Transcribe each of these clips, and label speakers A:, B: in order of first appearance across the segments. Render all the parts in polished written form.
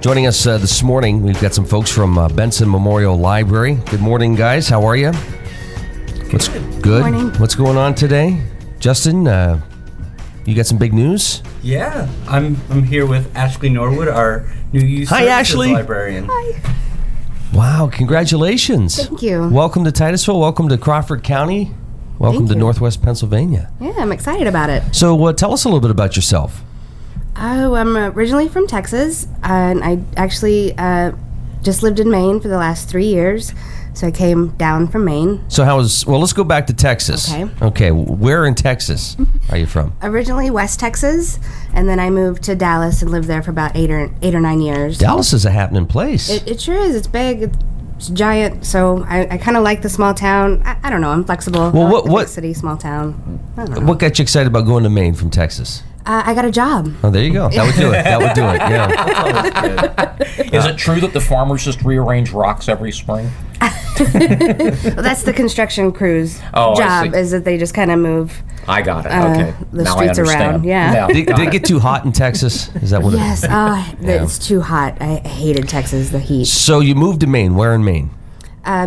A: Joining us this morning, we've got some folks from Benson Memorial Library. Good morning, guys. How are you? What's good?
B: Morning.
A: What's going on today? Justin, you got some big news?
C: Yeah, I'm here with Ashley Norwood, our new youth
A: Hi,
C: services
A: Ashley.
C: librarian.
B: Hi.
A: Wow, congratulations.
B: Thank you.
A: Welcome to Titusville. Welcome to Crawford County. Welcome
B: Thank
A: to
B: you.
A: Northwest Pennsylvania.
B: Yeah, I'm excited about it.
A: So tell us a little bit about yourself.
B: Oh, I'm originally from Texas, and I actually just lived in Maine for the last 3 years. So I came down from Maine.
A: So let's go back to Texas. Okay, where in Texas are you from?
B: Originally West Texas, and then I moved to Dallas and lived there for about eight or 9 years.
A: Dallas is a happening place.
B: It sure is. It's big. It's giant. So I kind of like the small town. I don't know. I'm flexible.
A: Well,
B: I like the
A: what
B: big city, small town? I don't know.
A: What got you excited about going to Maine from Texas?
B: I got a job.
A: Oh, there you go. That would do it. That would do it. Yeah.
D: Is it true that the farmers just rearrange rocks every spring?
B: Well, that's the construction crew's
D: Oh, I
B: job,
D: see.
B: is that they just kind of move
D: I got it. Okay.
B: the
D: now
B: streets
D: I understand.
B: around. Yeah.
A: Did it get too hot in Texas? Is that what
B: Yes.
A: it
B: It's too hot. I hated Texas, the heat.
A: So you moved to Maine. Where in Maine?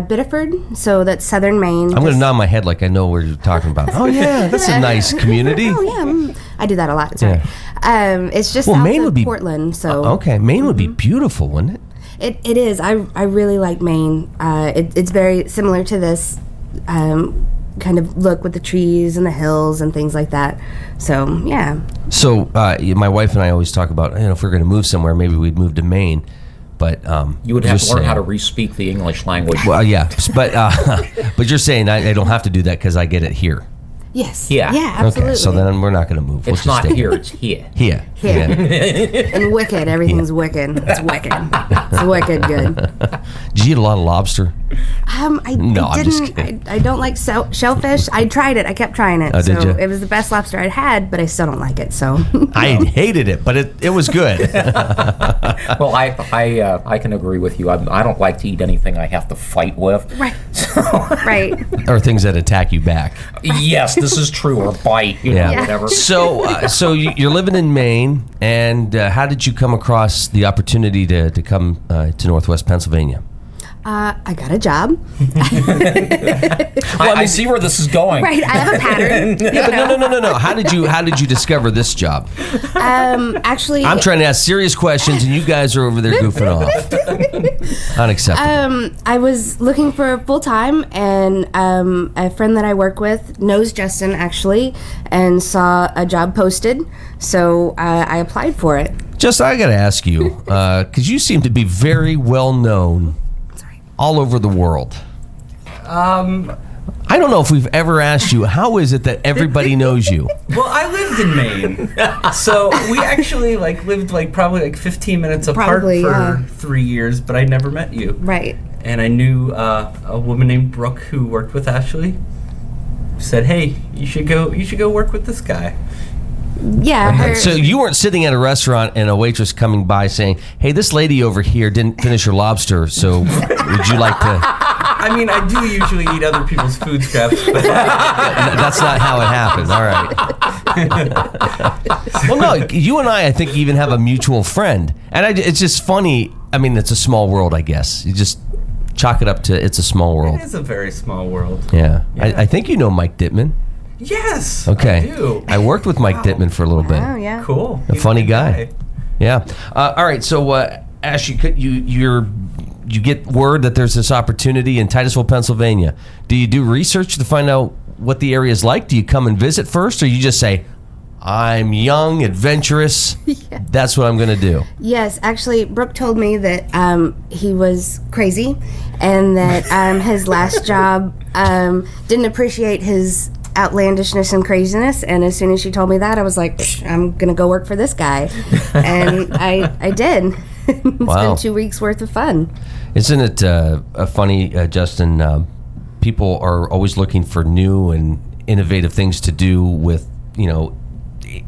B: Biddeford, so that's southern Maine.
A: I'm going to nod my head like I know what you're talking about. Oh, yeah. That's a nice community.
B: Oh, yeah. I do that a lot. Sorry. It's just
A: Well,
B: south
A: Maine
B: of
A: would be
B: Portland, so...
A: Okay. Maine would be beautiful, wouldn't it?
B: It is. I really like Maine. It's very similar to this kind of look with the trees and the hills and things like that. So, yeah.
A: So my wife and I always talk about, if we're going to move somewhere, maybe we'd move to Maine. But
D: You would have
A: just
D: to learn
A: saying.
D: how to re-speak the English language.
A: Well, yeah. But you're saying I don't have to do that because I get it here.
B: Yes.
D: Yeah.
B: Yeah, absolutely.
A: Okay, so then we're not going to move. We'll
D: It's
A: just
D: not
A: stay
D: here, it's here.
A: Here.
B: Here.
A: Yeah.
B: And wicked. Everything's wicked. It's wicked. It's wicked good.
A: Did you eat a lot of lobster?
B: I
A: No, I'm just
B: didn't.
A: kidding.
B: I don't like shellfish. I tried it. I kept trying it.
A: Oh, did
B: so
A: you?
B: it was the best lobster I'd had, but I still don't like it. So
A: I hated it, but it was good.
D: Well, I can agree with you. I don't like to eat anything I have to fight with.
B: right, right.
A: Or things that attack you back.
D: Yes, this is true. Or bite, you know,
A: Yeah.
D: whatever.
A: So you're living in Maine, and how did you come across the opportunity to come to Northwest Pennsylvania?
B: I got a job.
D: I see where this is going.
B: Right. I have a pattern.
A: Yeah, but no. How did you discover this job?
B: Actually,
A: I'm trying to ask serious questions, and you guys are over there goofing off. Unacceptable.
B: I was looking for full time, and a friend that I work with knows Justin actually, and saw a job posted, so I applied for it.
A: Just I got to ask you, because you seem to be very well known all over the world. I don't know if we've ever asked you, how is it that everybody knows you?
C: Well, I lived in Maine, so we actually lived probably 15 minutes apart
B: Probably,
C: for
B: yeah.
C: 3 years, but I never met you.
B: Right.
C: And I knew a woman named Brooke who worked with Ashley. Said, "Hey, you should go work with this guy."
B: Yeah. Her,
A: So you weren't sitting at a restaurant and a waitress coming by saying, "Hey, this lady over here didn't finish her lobster, so would you like to?"
C: I mean, I do usually eat other people's food scraps, but
A: That's not how it happened. All right. Well, no, you and I think, even have a mutual friend, and it's just funny. I mean, it's a small world, I guess. You just chalk it up to it's a small world.
C: it is a very small world.
A: Yeah.
C: Yeah.
A: I think you know Mike Dittman.
C: Yes.
A: Okay.
C: I do.
A: I worked with Mike Dittman for a little bit.
B: oh yeah.
C: Cool.
A: A
C: He's
A: funny
C: good
A: guy. Yeah. All right. So, Ash, you get word that there's this opportunity in Titusville, Pennsylvania. Do you do research to find out what the area is like? Do you come and visit first, or you just say, "I'm young, adventurous. That's what I'm going to do"?
B: Yes, actually, Brooke told me that he was crazy, and that his last job didn't appreciate his outlandishness and craziness. And as soon as she told me that, I was like, I'm gonna go work for this guy, and I did. It's
A: Wow.
B: been 2 weeks worth of fun.
A: Isn't it funny, Justin? People are always looking for new and innovative things to do with,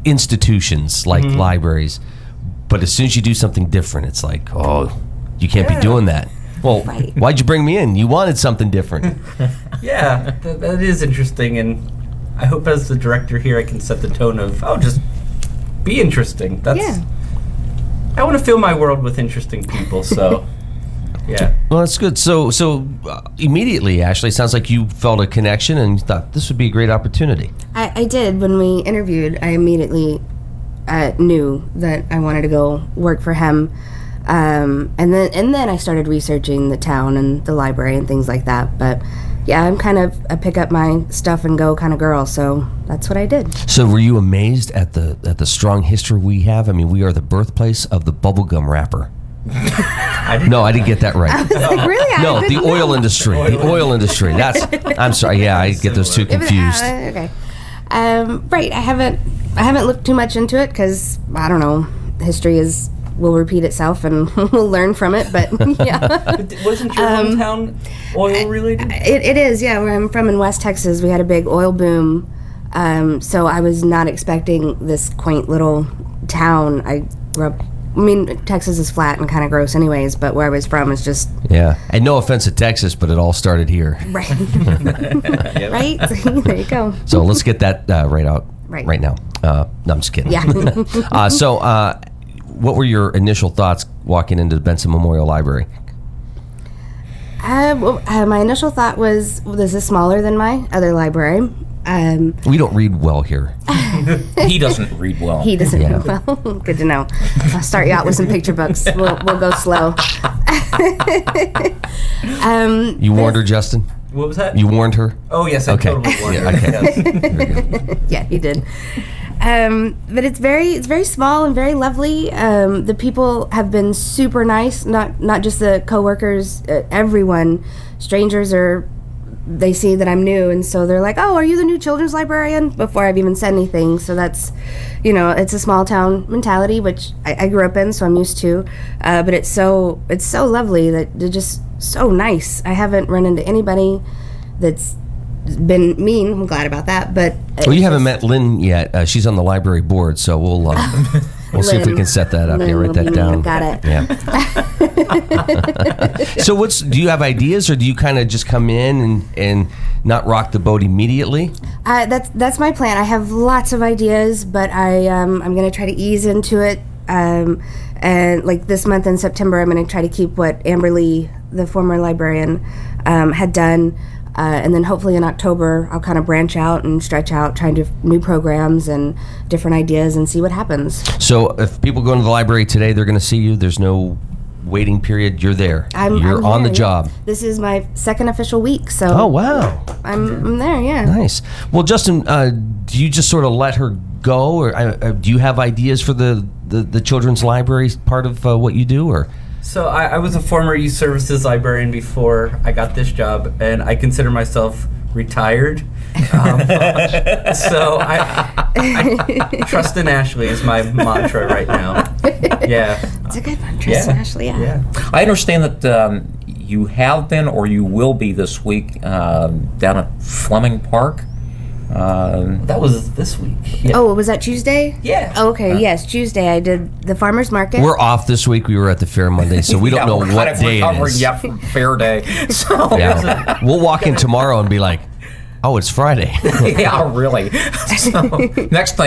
A: institutions like libraries. But as soon as you do something different, it's like, oh, you can't be doing that. Well,
B: Right.
A: why'd you bring me in? You wanted something different.
C: Yeah, that is interesting, and I hope as the director here I can set the tone of, just be interesting. That's
B: Yeah.
C: I want to fill my world with interesting people. So, yeah.
A: Well, that's good. So immediately, Ashley, it sounds like you felt a connection and you thought this would be a great opportunity.
B: I did. When we interviewed, I immediately knew that I wanted to go work for him. And then I started researching the town and the library and things like that. But yeah, I'm kind of a pick up my stuff and go kind of girl, so that's what I did.
A: So were you amazed at the strong history we have? I mean, we are the birthplace of the bubblegum wrapper. I didn't get that right.
B: I was like, really?
A: No, the oil industry. The oil industry. I'm sorry. Yeah, I get those two confused.
B: Okay. Right. I haven't looked too much into it because I don't know. History will repeat itself and we'll learn from it. But yeah.
C: But wasn't your hometown oil related?
B: It is. Yeah. Where I'm from in West Texas, we had a big oil boom. So I was not expecting this quaint little town. I grew up. I mean, Texas is flat and kind of gross anyways, but where I was from is just...
A: Yeah. And no offense to Texas, but it all started here.
B: Right. Right? There you go.
A: So let's get that right now. No, I'm just kidding.
B: Yeah.
A: What were your initial thoughts walking into the Benson Memorial Library?
B: My initial thought was, this is smaller than my other library.
A: We don't read well here.
D: He doesn't read well.
B: He doesn't read well. Good to know. I'll start you out with some picture books. We'll go slow.
A: You warned her, Justin?
C: What was that?
A: You warned her?
C: Oh, yes, I totally warned her.
A: Okay.
B: Yeah, he did. But it's very small and very lovely. The people have been super nice. Not just the coworkers. Everyone, strangers they see that I'm new, and so they're like, "Oh, are you the new children's librarian?" Before I've even said anything. So that's, it's a small town mentality, which I grew up in, so I'm used to. But it's so lovely that they're just so nice. I haven't run into anybody that's been mean. I'm glad about that. But
A: you haven't met Lynn yet. She's on the library board, so we'll see if we can set that up. Write that down.
B: Got it.
A: Yeah. So do you have ideas, or do you kind of just come in and not rock the boat immediately?
B: That's my plan. I have lots of ideas, but I'm going to try to ease into it. And like this month in September, I'm going to try to keep what Amber Lee, the former librarian, had done. And then hopefully in October, I'll kind of branch out and stretch out, trying to do new programs and different ideas and see what happens.
A: So if people go into the library today, they're going to see you. There's no waiting period. You're there. You're on the job.
B: This is my second official week. So
A: oh, wow.
B: I'm there, yeah.
A: Nice. Well, Justin, do you just sort of let her go? Or do you have ideas for the children's library part of what you do? Or...
C: So I was a former youth services librarian before I got this job, and I consider myself retired. So I trust in Ashley is my mantra right now. Yeah.
B: It's a good one, trust in Ashley, yeah.
D: I understand that you have been or you will be this week down at Fleming Park.
C: That was this week. Yeah.
B: Oh, was that Tuesday?
C: Yeah.
B: Oh, okay, yes, Tuesday. I did the farmer's market.
A: We're off this week. We were at the fair Monday, so we don't know what day it is.
D: Yeah, fair day. So
A: yeah. We'll walk in tomorrow and be like, oh, it's Friday.
D: Yeah, really. So next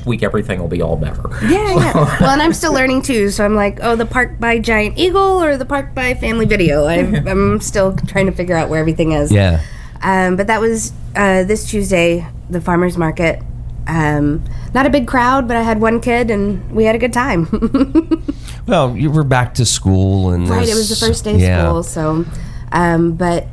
D: week, everything will be all better.
B: Yeah. Well, and I'm still learning too, so I'm like, the park by Giant Eagle or the park by Family Video. I'm still trying to figure out where everything is.
A: Yeah.
B: But that was this Tuesday, the farmer's market. Not a big crowd, but I had one kid, and we had a good time.
A: Well, you were back to school, and
B: right, it was the first day of school, so. But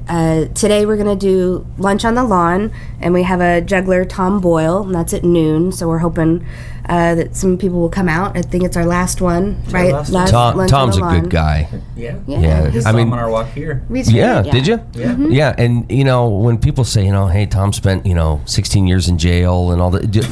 B: today we're going to do lunch on the lawn, and we have a juggler, Tom Boyle, and that's at noon, so we're hoping that some people will come out. I think it's our last one, right? Last lunch
A: Tom's
B: on the
A: a good guy.
C: Yeah.
A: I mean,
C: on our walk here.
B: Did
A: you?
C: Yeah.
B: Mm-hmm.
A: Yeah, and when people say, hey, Tom spent 16 years in jail and all that, you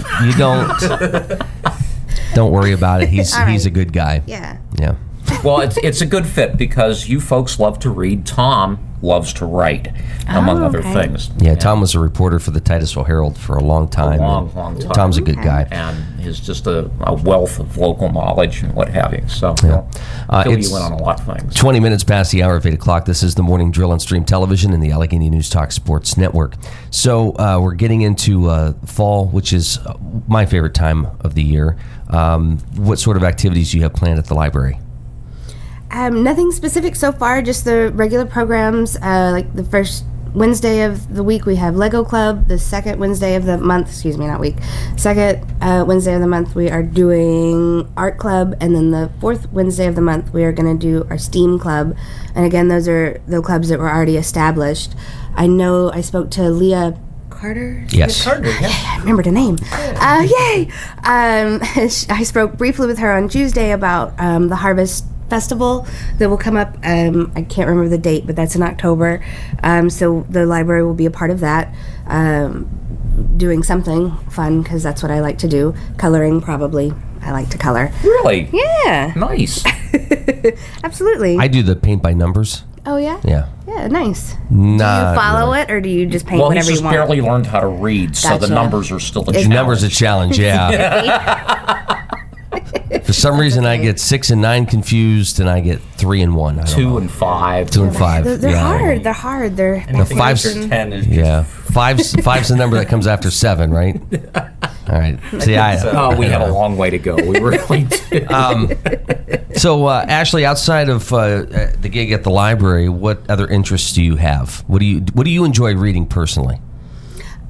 A: don't worry about it. He's a good guy.
B: Yeah.
A: Yeah.
D: Well, it's a good fit because you folks love to read. Tom loves to write, among other
B: okay.
D: things.
A: Yeah, Tom was a reporter for the Titusville Herald for a long time.
D: long time.
A: Tom's a good guy.
D: And is just a wealth of local knowledge and what have you. So fill
A: It's
D: you in on a lot of things.
A: 20 minutes past the hour of 8 o'clock. This is the Morning Drill on Stream Television and the Allegheny News Talk Sports Network. So we're getting into fall, which is my favorite time of the year. What sort of activities do you have planned at the library?
B: Nothing specific so far, just the regular programs. Like the first Wednesday of the week, we have Lego Club. The second Wednesday of the month, second Wednesday of the month, we are doing Art Club. And then the fourth Wednesday of the month, we are going to do our STEAM Club. And again, those are the clubs that were already established. I know I spoke to Leah Carter?
A: Yes.
C: Carter, yeah.
B: I remembered a name. Yay! I spoke briefly with her on Tuesday about the Harvest Festival that will come up. I can't remember the date, but that's in October. So the library will be a part of that, doing something fun, because that's what I like to do. Coloring, probably. I like to color.
D: Really?
B: Yeah.
D: Nice.
B: Absolutely.
A: I do the paint by numbers.
B: Oh, yeah?
A: Yeah.
B: Yeah, nice.
A: Not
B: Do you follow
A: really.
B: it, or do you just paint
D: Well, he's
B: whatever
D: just
B: you want?
D: barely learned how to read, so the
B: Gotcha.
D: numbers are still a
B: It's-
D: challenge.
A: Numbers a challenge, yeah. For some reason, I get 6 and 9 confused, and I get 3 and 1. I don't
D: 2
A: know.
D: and 5.
A: 2 and 5.
B: They're
A: yeah.
B: hard. They're hard. They're
C: Anything
A: five's-
C: after 10 is just
A: Yeah, five's the number that comes after 7, right? All right. See,
D: Oh, we have a long way to go. We really do.
A: So, Ashley, outside of the gig at the library, what other interests do you have? What do you enjoy reading personally?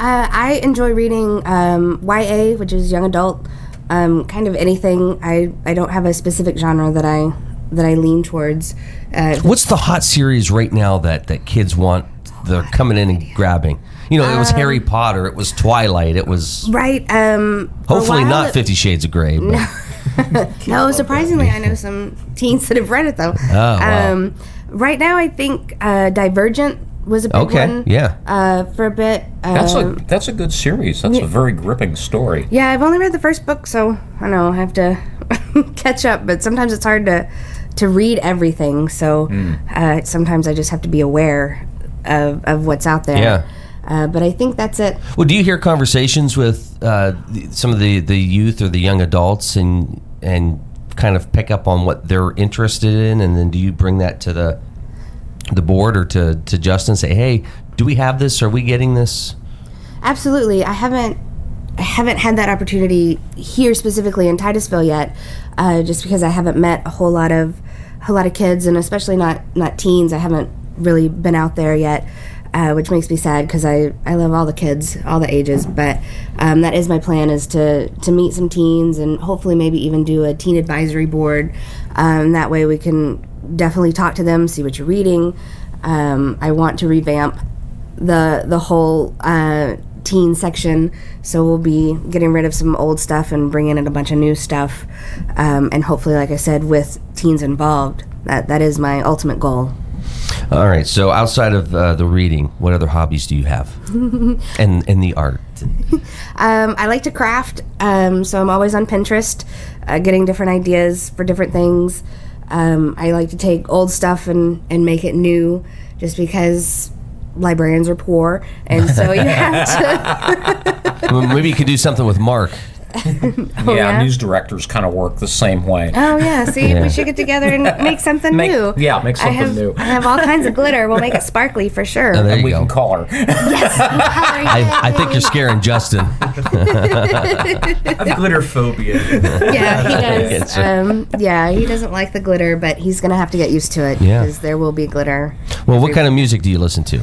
B: I enjoy reading YA, which is young adult, kind of anything. I don't have a specific genre that I lean towards.
A: What's the hot series right now that kids want? They're coming in and grabbing. You know, it was Harry Potter. It was Twilight. It was
B: Right.
A: hopefully not 50 Shades of Grey. But
B: No, surprisingly, I know some teens that have read it though.
A: Oh, wow.
B: Right now, I think Divergent was a big
A: Okay,
B: one.
A: yeah.
B: For a bit.
D: That's a good series. That's a very gripping story.
B: Yeah, I've only read the first book, so I don't know. I have to catch up. But sometimes it's hard to read everything. So sometimes I just have to be aware of what's out there.
A: Yeah.
B: But I think that's it.
A: Well, do you hear conversations with some of the youth or the young adults and kind of pick up on what they're interested in, and then do you bring that to the board or to Justin and say, hey, do we have this? Are we getting this?
B: Absolutely. I haven't had that opportunity here specifically in Titusville yet, just because I haven't met a whole lot of kids, and especially not teens. I haven't really been out there yet, which makes me sad because I love all the kids, all the ages. But that is my plan, is to meet some teens and hopefully maybe even do a teen advisory board. That way we can definitely talk to them, see what you're reading. I want to revamp the whole teen section, so we'll be getting rid of some old stuff and bringing in a bunch of new stuff, and hopefully, like I said, with teens involved. That is my ultimate goal.
A: All right. So outside of the reading, what other hobbies do you have? and the art?
B: I like to craft, so I'm always on Pinterest, getting different ideas for different things. I like to take old stuff and make it new, just because librarians are poor, and so you have to.
A: Well, maybe you could do something with Mark.
B: yeah?
D: News directors kind of work the same way.
B: Oh yeah, see,
A: Yeah.
B: we should get together and make something
D: Make
B: new.
D: something new.
B: I have all kinds of glitter. We'll make it sparkly for sure.
A: Oh, there
D: And
A: you
D: we
A: go.
D: can call her.
A: I think you're scaring Justin.
C: I have glitter phobia.
B: Yeah, he does.
A: Yes,
B: He doesn't like the glitter, but he's gonna have to get used to it,
A: Yeah.
B: because there will be glitter.
A: Well, what kind of music do you listen to?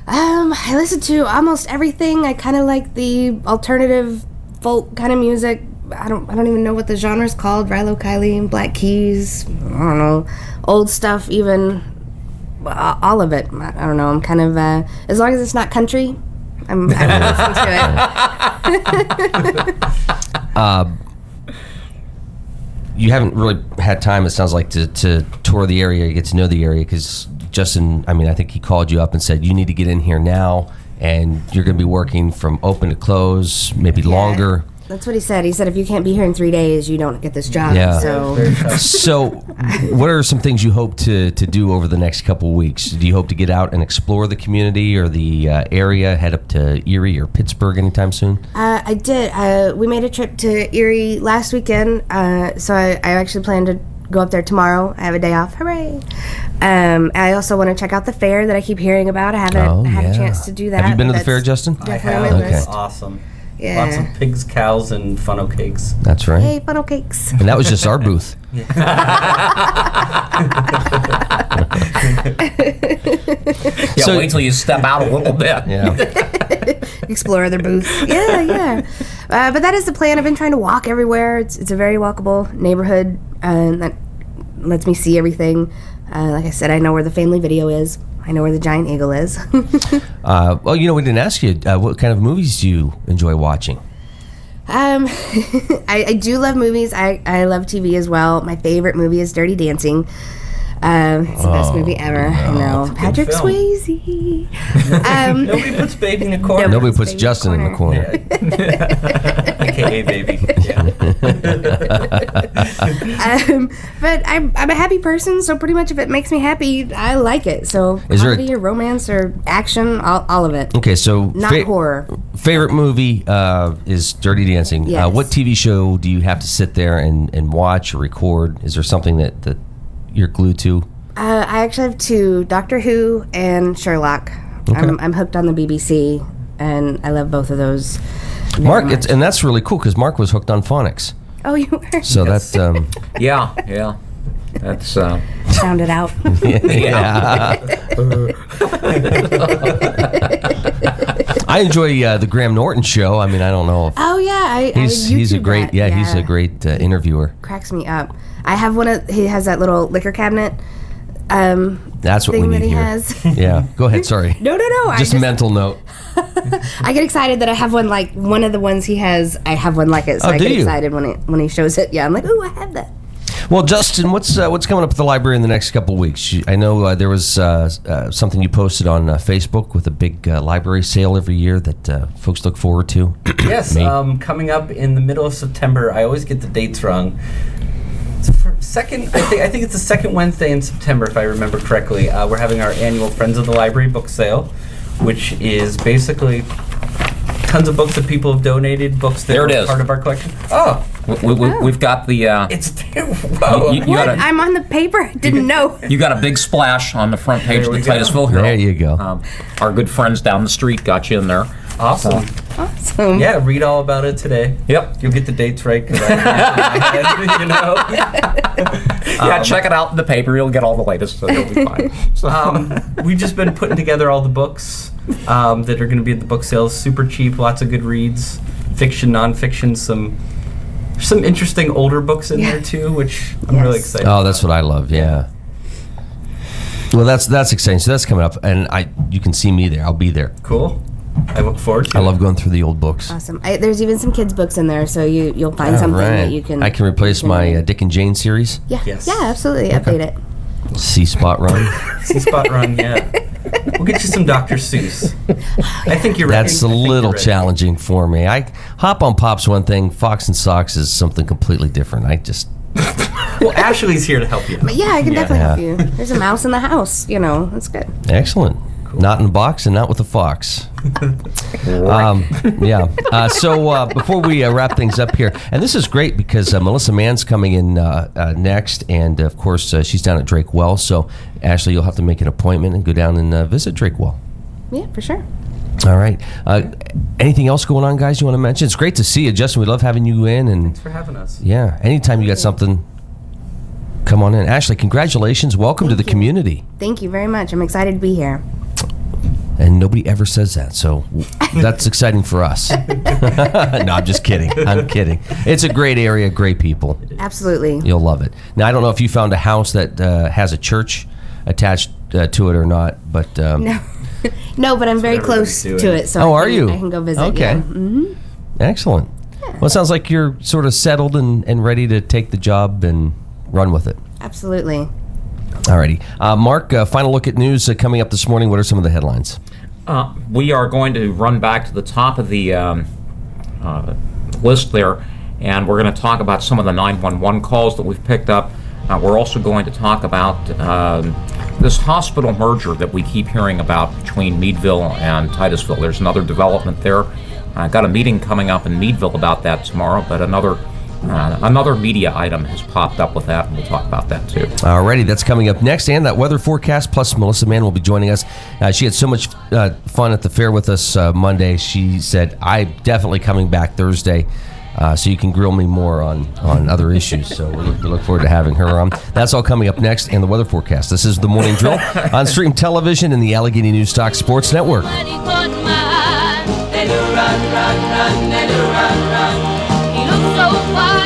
B: I listen to almost everything. I kind of like the alternative folk kind of music. I don't even know what the genre is called. Rilo Kiley, Black Keys. I don't know, old stuff, even all of it. I don't know. I'm kind of as long as it's not country, I will listen to it.
A: You haven't really had time, it sounds like, to tour the area, get to know the area, because Justin, I think he called you up and said, you need to get in here now, and you're going to be working from open to close, maybe longer.
B: That's what he said. He said if you can't be here in 3 days, you don't get this job.
A: Yeah.
B: So
C: Very tough.
A: So, what are some things you hope to do over the next couple of weeks? Do you hope to get out and explore the community or the area, head up to Erie or Pittsburgh anytime soon?
B: I did. We made a trip to Erie last weekend, so I actually plan to go up there tomorrow. I have a day off. Hooray! I also want to check out the fair that I keep hearing about. I haven't had a chance to do that.
A: Have you been to the
B: That's
A: fair, Justin?
C: I
B: definitely on
C: have.
B: my
A: Okay.
B: list.
C: Awesome.
B: Yeah.
C: Lots of pigs, cows, and funnel cakes.
A: That's right.
B: Hey, funnel cakes.
A: And that was just our booth.
D: Yeah,
A: So-
D: wait till you step out a little bit.
A: Yeah.
B: Explore other booths. Yeah. But that is the plan. I've been trying to walk everywhere. It's a very walkable neighborhood that lets me see everything. Like I said, I know where the family video is. I know where the giant eagle is.
A: Well, we didn't ask you, what kind of movies do you enjoy watching?
B: I do love movies. I love TV as well. My favorite movie is Dirty Dancing. It's the best movie ever. I know.
C: good
B: Patrick
C: film.
B: Swayze.
C: Nobody puts baby in a corner.
A: Nobody puts
B: Baby
A: Justin in the corner.
C: AKA baby. Yeah.
B: But I'm a happy person, so pretty much if it makes me happy, I like it. So
A: Is there a-
B: comedy or romance or action, all of it.
A: Okay, so
B: Not horror.
A: Favorite movie is Dirty Dancing.
B: Yes.
A: What TV show do you have to sit there and watch or record? Is there something that you're glued to?
B: I actually have two, Doctor Who and Sherlock.
A: Okay.
B: I'm hooked on the BBC, and I love both of those. very
A: Mark,
B: much.
A: and that's really cool because Mark was hooked on phonics.
B: Oh, you were?
A: So
C: Yes.
A: that,
D: Yeah. That's
B: Sound it out.
A: yeah. I enjoy the Graham Norton show. I mean, I don't know if
B: Oh, yeah. I
A: he's a
B: YouTube
A: great
B: that.
A: he's a great interviewer.
B: Cracks me up. I have he has that little liquor cabinet
A: That's what
B: thing
A: we
B: that
A: need
B: he
A: here.
B: has.
A: Yeah, go ahead. Sorry.
B: No.
A: Just mental note.
B: I get excited that I have one like one of the ones he has. I have one like it, so
A: Oh,
B: I
A: do
B: get
A: you?
B: excited when he shows it. Yeah, I'm like, ooh, I have that.
A: Well, Justin, what's coming up at the library in the next couple of weeks? I know there was something you posted on Facebook with a big library sale every year that folks look forward to.
C: Yes,
A: Me.
C: coming up in the middle of September. I always get the dates wrong. It's second, I think it's the second Wednesday in September, if I remember correctly. We're having our annual Friends of the Library book sale, which is basically tons of books that people have donated, books that
D: There it
C: are
D: is.
C: part of our collection. Oh,
D: we've got the
C: it's whoa.
D: You
B: What?
D: gotta-
B: I'm on the paper. Didn't know.
D: you got a big splash on the front page
C: There
D: of the
C: we go.
D: Titusville Herald.
A: There you go.
D: Our good friends down the street got you in there.
C: Awesome.
B: Awesome.
C: Yeah, read all about it today.
D: Yep.
C: You'll get the dates right because I you know.
D: Yeah, check it out in the paper. You'll get all the latest, so you'll be fine. So,
C: We've just been putting together all the books that are going to be at the book sales. Super cheap, lots of good reads, fiction, nonfiction, some interesting older books in there too, which I'm really
B: Yes.
C: excited.
A: Oh, that's what I love. Yeah. Well, that's exciting. So that's coming up, and you can see me there. I'll be there.
C: Cool. I look forward to
A: I
C: it.
A: love going through the old books.
B: Awesome. There's even some kids' books in there, so you'll find
A: All
B: something
A: right.
B: that you can.
A: I can replace
B: you
A: my Dick and Jane series.
B: Yeah.
C: Yes.
B: Yeah. Absolutely. Update it.
A: C Spot Run.
C: See Spot Run, yeah. We'll get you some Dr. Seuss. I think you're ready.
A: That's a
C: I think you're
A: little
C: ready.
A: challenging for me. Hop on Pop's one thing. Fox and Socks is something completely different.
C: Well, Ashley's here to help you.
B: But yeah, I can definitely
A: Yeah.
B: help you. There's a mouse in the house. That's good.
A: Excellent. Not in a box and not with a fox. Yeah. So before we wrap things up here, and this is great because Melissa Mann's coming in next, and of course she's down at Drake Well. So Ashley, you'll have to make an appointment and go down and visit Drake Well.
B: Yeah, for sure.
A: All right. Anything else going on, guys? You want to mention? It's great to see you, Justin. We love having you in, and
C: Thanks for having us.
A: yeah, anytime you got something, come on in. Ashley, congratulations. Welcome to the
B: Thank you.
A: community.
B: Thank you very much. I'm excited to be here.
A: And nobody ever says that, so that's exciting for us. No, I'm just kidding. I'm kidding. It's a great area, great people.
B: Absolutely.
A: You'll love it. Now, I don't know if you found a house that has a church attached to it or not, but
B: No. No, but I'm very
C: what
B: close
C: everybody's
B: to
C: doing.
B: it, so
A: Oh,
B: I
A: are
B: can,
A: you?
B: I can go visit.
A: Okay.
B: Yeah. Hmm.
A: excellent. Well, it sounds like you're sort of settled and ready to take the job and run with it.
B: Absolutely.
A: Alrighty. Mark, final look at news coming up this morning. What are some of the headlines?
D: we are going to run back to the top of the list there, and we're going to talk about some of the 911 calls that we've picked up. We're also going to talk about this hospital merger that we keep hearing about between Meadville and Titusville. There's another development there. I got a meeting coming up in Meadville about that tomorrow, but another media item has popped up with that, and we'll talk about that too.
A: Alrighty, that's coming up next, and that weather forecast, plus Melissa Mann will be joining us. She had so much fun at the fair with us Monday. She said, I'm definitely coming back Thursday, so you can grill me more on other issues. So we look forward to having her on. That's all coming up next, and the weather forecast. This is The Morning Drill on Stream Television and the Allegheny News Talk Sports Network.
E: He looked so far